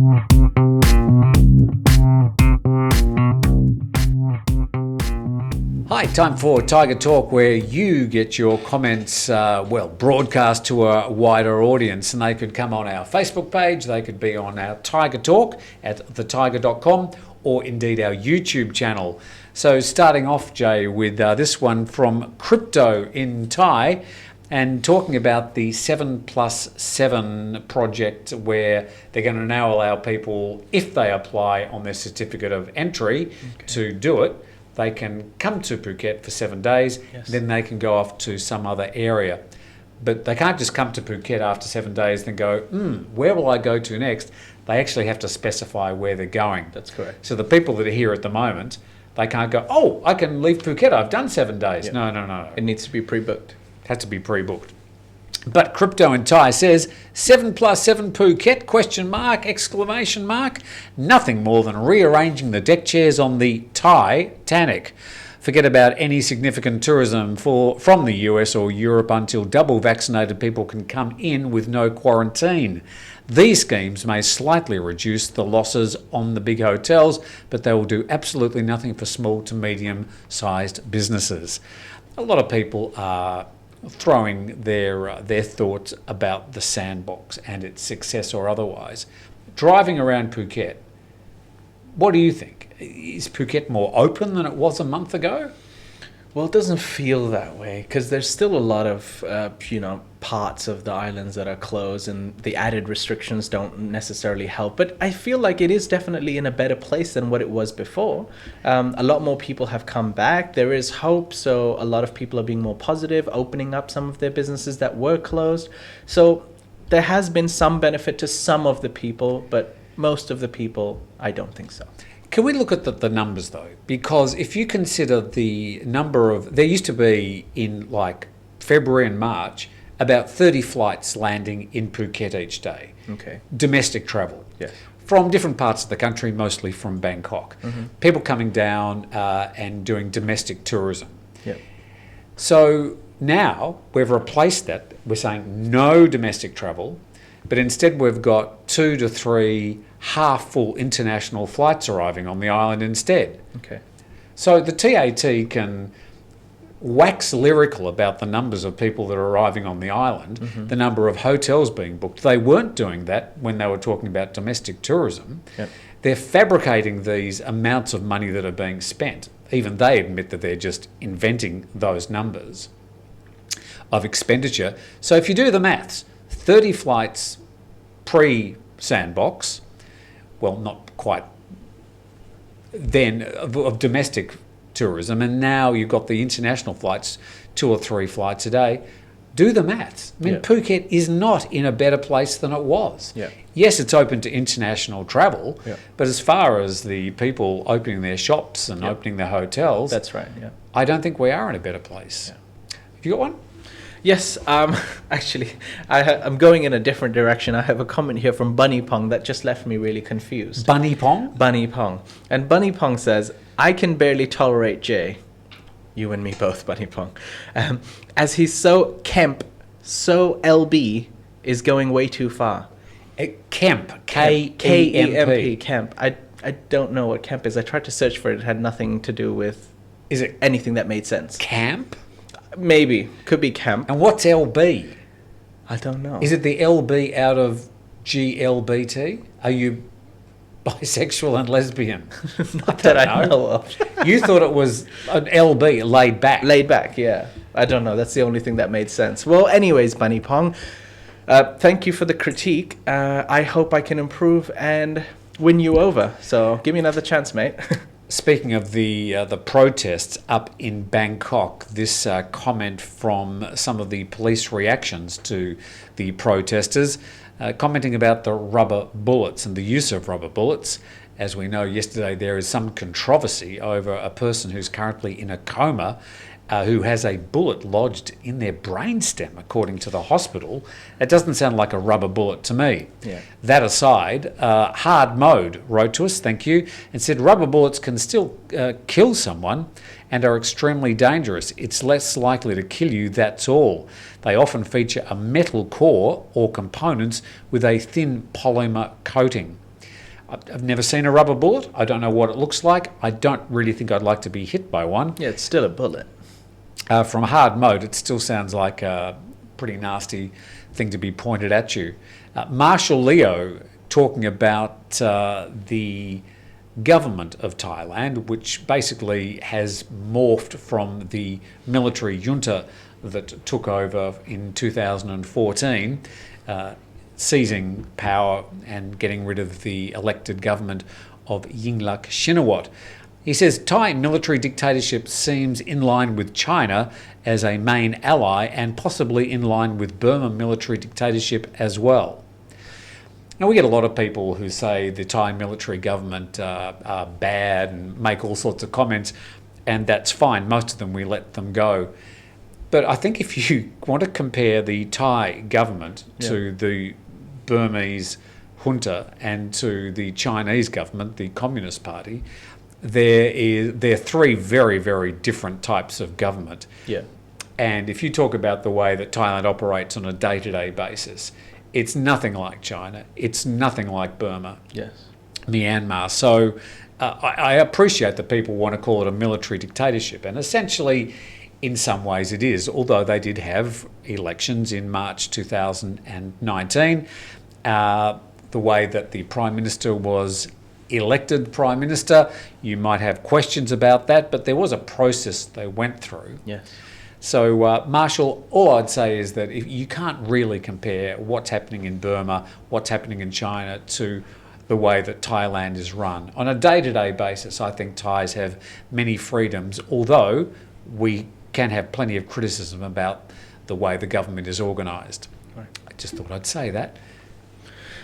Hi, time for Thaiger Talk, where you get your comments, broadcast to a wider audience, and they could come on our Facebook page, they could be on our Thaiger Talk at thethaiger.com, or indeed our YouTube channel. So starting off, Jay, with this one from Crypto in Thai, and talking about the 7+7 project, where they're going to now allow people, if they apply on their certificate of entry, to do it. They can come to Phuket for 7 days, then they can go off to some other area. But they can't just come to Phuket after 7 days and go, where will I go to next? They actually have to specify where they're going. That's correct. So the people that are here at the moment, they can't go, oh, I can leave Phuket, I've done 7 days. Yep. No. It needs to be pre-booked. It has to be pre-booked. But Crypto in Thai says 7+7 Phuket ? Exclamation mark. Nothing more than rearranging the deck chairs on the Titanic. Forget about any significant tourism from the US or Europe until double vaccinated people can come in with no quarantine. These schemes may slightly reduce the losses on the big hotels, but they will do absolutely nothing for small to medium-sized businesses. A lot of people are throwing their thoughts about the Sandbox and its success or otherwise. Driving around Phuket, what do you think? Is Phuket more open than it was a month ago? Well, it doesn't feel that way because there's still a lot of, parts of the islands that are closed, and the added restrictions don't necessarily help. But I feel like it is definitely in a better place than what it was before. A lot more people have come back. There is hope. So a lot of people are being more positive, opening up some of their businesses that were closed. So there has been some benefit to some of the people, but most of the people, I don't think so. Can we look at the numbers though? Because if you consider the number of, there used to be in like February and March, about 30 flights landing in Phuket each day. Okay. Domestic travel. Yes. From different parts of the country, mostly from Bangkok. Mm-hmm. People coming down and doing domestic tourism. Yep. So now we've replaced that. We're saying no domestic travel, but instead we've got 2 to 3 half-full international flights arriving on the island instead. Okay. So the TAT can wax lyrical about the numbers of people that are arriving on the island, the number of hotels being booked. They weren't doing that when they were talking about domestic tourism. Yep. They're fabricating these amounts of money that are being spent. Even they admit that they're just inventing those numbers of expenditure. So if you do the maths, 30 flights pre-Sandbox, well, not quite then, of domestic tourism, and now you've got the international flights, 2 or 3 flights a day. Do the maths. I mean, Phuket is not in a better place than it was. Yeah. Yes, it's open to international travel, Yeah. but as far as the people opening their shops and opening their hotels, That's right, yeah. I don't think we are in a better place. Yeah. Have you got one? Yes, actually, I'm going in a different direction. I have a comment here from Bunny Pong that just left me really confused. Bunny Pong? Bunny Pong. And Bunny Pong says, I can barely tolerate Jay. You and me both, Bunny Pong. As he's so Kemp, so LB is going way too far. Kemp. K-E-M-P. Kemp. I don't know what Kemp is. I tried to search for it. It had nothing to do with Is it anything that made sense. camp? Maybe. Could be Camp. And what's LB? I don't know. Is it the LB out of GLBT? Are you bisexual and lesbian? Not that I know of. You thought it was an LB, laid back. Laid back, yeah. I don't know. That's the only thing that made sense. Well, anyways, Bunny Pong, thank you for the critique. I hope I can improve and win you over. So give me another chance, mate. Speaking of the protests up in Bangkok, this comment from some of the police reactions to the protesters, commenting about the rubber bullets and the use of rubber bullets. As we know, yesterday there is some controversy over a person who's currently in a coma who has a bullet lodged in their brainstem, according to the hospital. It doesn't sound like a rubber bullet to me. Yeah. That aside, Hard Mode wrote to us, thank you, and said rubber bullets can still kill someone and are extremely dangerous. It's less likely to kill you, that's all. They often feature a metal core or components with a thin polymer coating. I've never seen a rubber bullet. I don't know what it looks like. I don't really think I'd like to be hit by one. Yeah, it's still a bullet. From a hard mode, it still sounds like a pretty nasty thing to be pointed at you. Marshall Leo talking about the government of Thailand, which basically has morphed from the military junta that took over in 2014, seizing power and getting rid of the elected government of Yingluck Shinawatra. He says Thai military dictatorship seems in line with China as a main ally and possibly in line with Burma military dictatorship as well. Now, we get a lot of people who say the Thai military government are bad and make all sorts of comments, and that's fine. Most of them, we let them go. But I think if you want to compare the Thai government to the Burmese junta and to the Chinese government, the Communist Party, they're three very, very different types of government. Yeah. And if you talk about the way that Thailand operates on a day-to-day basis, it's nothing like China. It's nothing like Burma. Yes. Myanmar. So I appreciate that people want to call it a military dictatorship. And essentially, in some ways it is, although they did have elections in March 2019. The way that the Prime Minister was elected Prime Minister, you might have questions about that, but there was a process they went through. Yes. So, Marshall, all I'd say is that if you can't really compare what's happening in Burma, what's happening in China to the way that Thailand is run. On a day-to-day basis, I think Thais have many freedoms, although we can have plenty of criticism about the way the government is organised. Right. I just thought I'd say that.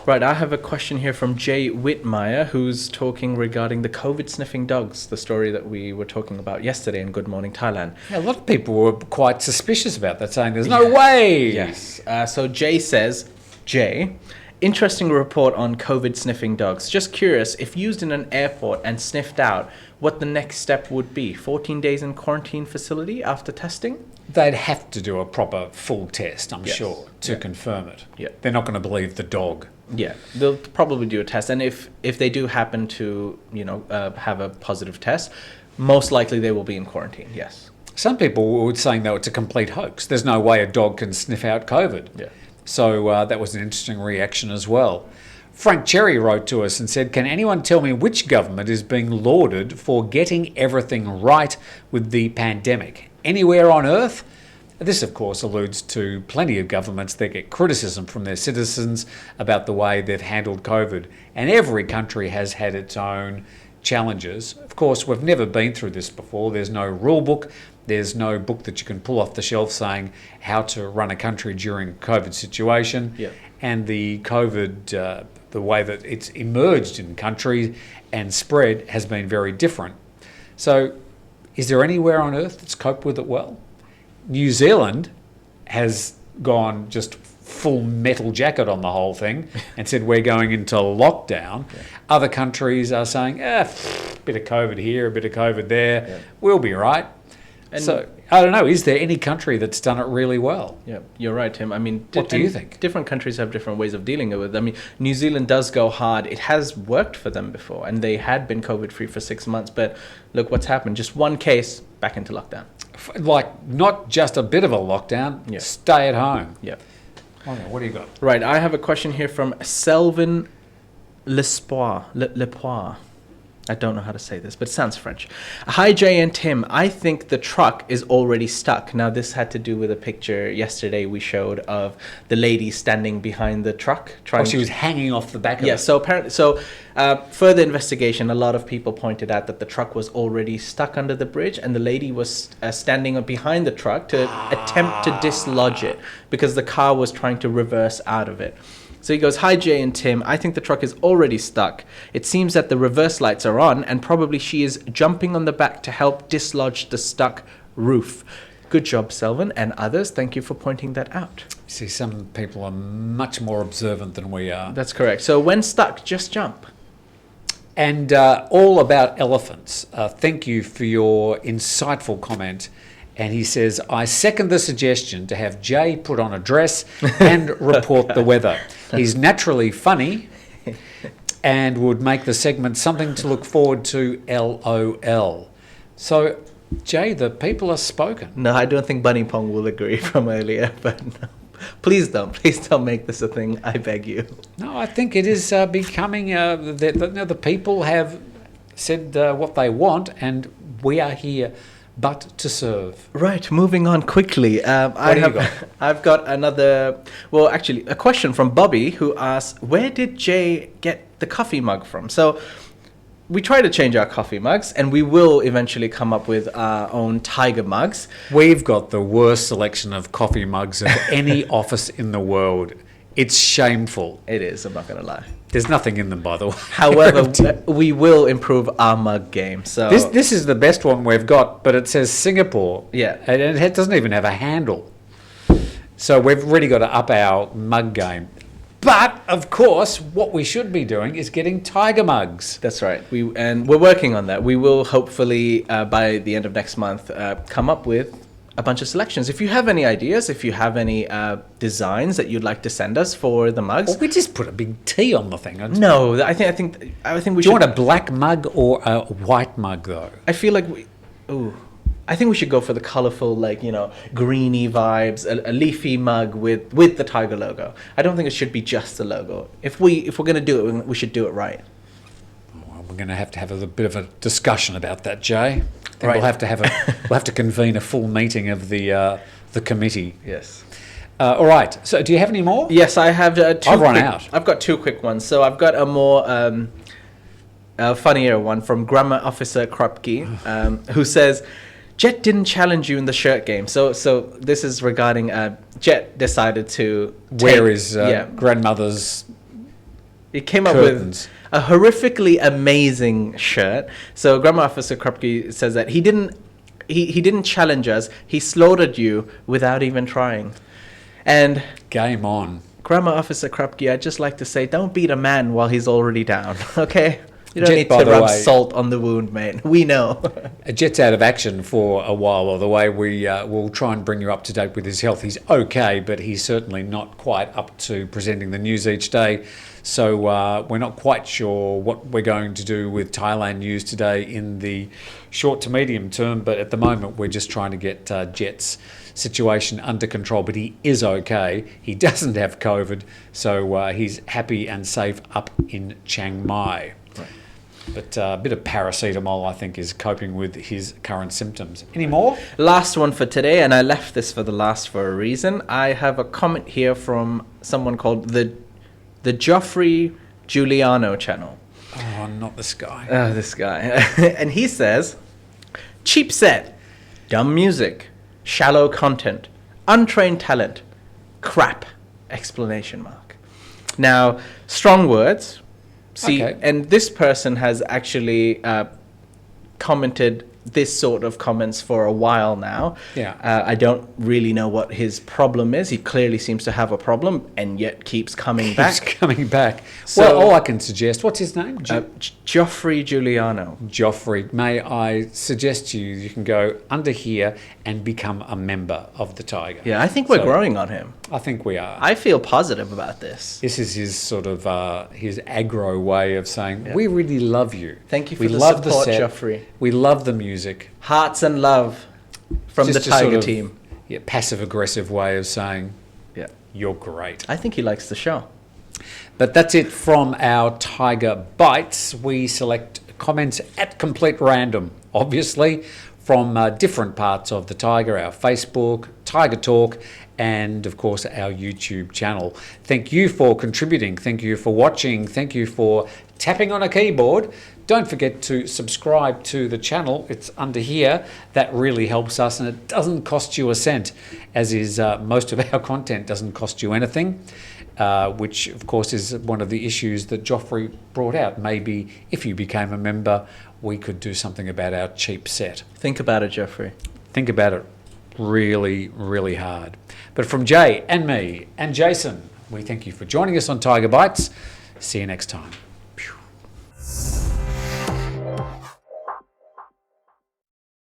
Right, I have a question here from Jay Whitmire, who's talking regarding the COVID sniffing dogs, the story that we were talking about yesterday in Good Morning Thailand. Yeah, a lot of people were quite suspicious about that, saying there's no way. Yes. So Jay says, interesting report on COVID sniffing dogs. Just curious, if used in an airport and sniffed out, what the next step would be? 14 days in quarantine facility after testing? They'd have to do a proper full test, I'm sure, to confirm it. Yeah. They're not going to believe the dog. Yeah, they'll probably do a test, and if they do happen to have a positive test, most likely they will be in quarantine. Yes. Some people were saying though it's a complete hoax. There's no way a dog can sniff out COVID. Yeah. So that was an interesting reaction as well. Frank Cherry wrote to us and said, "Can anyone tell me which government is being lauded for getting everything right with the pandemic? Anywhere on earth?" This, of course, alludes to plenty of governments that get criticism from their citizens about the way they've handled COVID. And every country has had its own challenges. Of course, we've never been through this before. There's no rule book. There's no book that you can pull off the shelf saying how to run a country during a COVID situation. Yeah. And the COVID, the way that it's emerged in countries and spread has been very different. So is there anywhere on earth that's coped with it well? New Zealand has gone just full metal jacket on the whole thing and said we're going into lockdown. Yeah. Other countries are saying, a bit of COVID here, a bit of COVID there, we'll be right. And so, I don't know, is there any country that's done it really well? Yeah, you're right, Tim. I mean, what do you think? Different countries have different ways of dealing with it. I mean, New Zealand does go hard. It has worked for them before, and they had been COVID-free for 6 months. But look what's happened. Just one case, back into lockdown. Like, not just a bit of a lockdown, stay at home. Yeah. Okay, what do you got? Right, I have a question here from Selvin Lepoir. I don't know how to say this, but it sounds French. Hi, Jay and Tim. I think the truck is already stuck. Now, this had to do with a picture yesterday we showed of the lady standing behind the truck. She was hanging off the back of it. Yeah, so apparently, further investigation, a lot of people pointed out that the truck was already stuck under the bridge, and the lady was standing behind the truck to attempt to dislodge it because the car was trying to reverse out of it. So he goes, "Hi, Jay and Tim. I think the truck is already stuck. It seems that the reverse lights are on, and probably she is jumping on the back to help dislodge the stuck roof." Good job, Selvin, and others. Thank you for pointing that out. See, some people are much more observant than we are. That's correct. So when stuck, just jump. And all about elephants. Thank you for your insightful comment. And he says, "I second the suggestion to have Jay put on a dress and report the weather. He's naturally funny and would make the segment something to look forward to, LOL. So, Jay, the people are spoken. No, I don't think Bunny Pong will agree from earlier, but no. Please don't make this a thing, I beg you. No, I think it is becoming, the people have said what they want, and we are here but to serve. Right, moving on quickly. I've got another, well, actually, a question from Bobby, who asks, where did Jay get the coffee mug from? So we try to change our coffee mugs, and we will eventually come up with our own Thaiger mugs. We've got the worst selection of coffee mugs of any office in the world. It's shameful. It is, I'm not going to lie. There's nothing in them, by the way. However, we will improve our mug game. So this is the best one we've got, but it says Singapore. Yeah. And it doesn't even have a handle. So we've really got to up our mug game. But, of course, what we should be doing is getting Thaiger mugs. That's right. And we're working on that. We will hopefully, by the end of next month, come up with a bunch of selections. If you have any ideas, if you have any designs that you'd like to send us for the mugs. Or we just put a big T on the thing. No, I think we should. Do you want a black mug or a white mug, though? I feel like I think we should go for the colorful, greeny vibes, a leafy mug with the Thaiger logo. I don't think it should be just the logo. If we're going to do it, we should do it right. Well, we're going to have a bit of a discussion about that, Jay. I think Right. we'll have to convene a full meeting of the committee. Yes. All right. So, do you have any more? Yes, I have two. I've run out. I've got two quick ones. So I've got a more funnier one from Grammar Officer Krupke, who says, Jet didn't challenge you in the shirt game. So this is regarding Jet decided to Wear his grandmother's He came curtains. up with a horrifically amazing shirt. So Grammar Officer Krupke says that he didn't challenge us. He slaughtered you without even trying. And Game on. Grammar Officer Krupke, I'd just like to say, don't beat a man while he's already down, okay? You don't Jet, need by to the rub way- salt on the wound, mate. We know. Jet's out of action for a while, by the way. We'll try and bring you up to date with his health. He's okay, but he's certainly not quite up to presenting the news each day. So we're not quite sure what we're going to do with Thailand news today in the short to medium term, but at the moment we're just trying to get Jet's situation under control. But he is okay. He doesn't have COVID, so he's happy and safe up in Chiang Mai. But a bit of paracetamol, I think, is coping with his current symptoms. Any more? Last one for today, and I left this for the last for a reason. I have a comment here from someone called the Geoffrey Giuliano channel. Oh, not this guy. This guy. And he says, cheap set, dumb music, shallow content, untrained talent, crap, exclamation mark. Now, strong words. See, Okay. and this person has actually commented this sort of comments for a while now. Yeah. I don't really know what his problem is. He clearly seems to have a problem and yet keeps coming He's back. coming back. So- Well, all I can suggest, what's his name? Geoffrey Giuliano. Joffrey. May I suggest to you, you can go under here and become a member of the Thaiger. Yeah, I think we're So- growing on him. I think we are. I feel positive about this. This is his sort of his aggro way of saying, we really love you. Thank you for we the love support, the set. Geoffrey. We love the music. Hearts and love from Just the a sort Thaiger of, team. Yeah, passive-aggressive way of saying, Yeah. you're great. I think he likes the show. But that's it from our Thaiger Bites. We select comments at complete random, obviously, from different parts of the Thaiger, our Facebook, Thaiger Talk, and of course our YouTube channel. Thank you for contributing. Thank you for watching. Thank you for tapping on a keyboard. Don't forget to subscribe to the channel. It's under here. That really helps us, and it doesn't cost you a cent, as is most of our content doesn't cost you anything. Which, of course, is one of the issues that Joffrey brought out. Maybe if you became a member, we could do something about our cheap set. Think about it, Geoffrey. Think about it really, really hard. But from Jay and me and Jason, we thank you for joining us on Thaiger Bites. See you next time.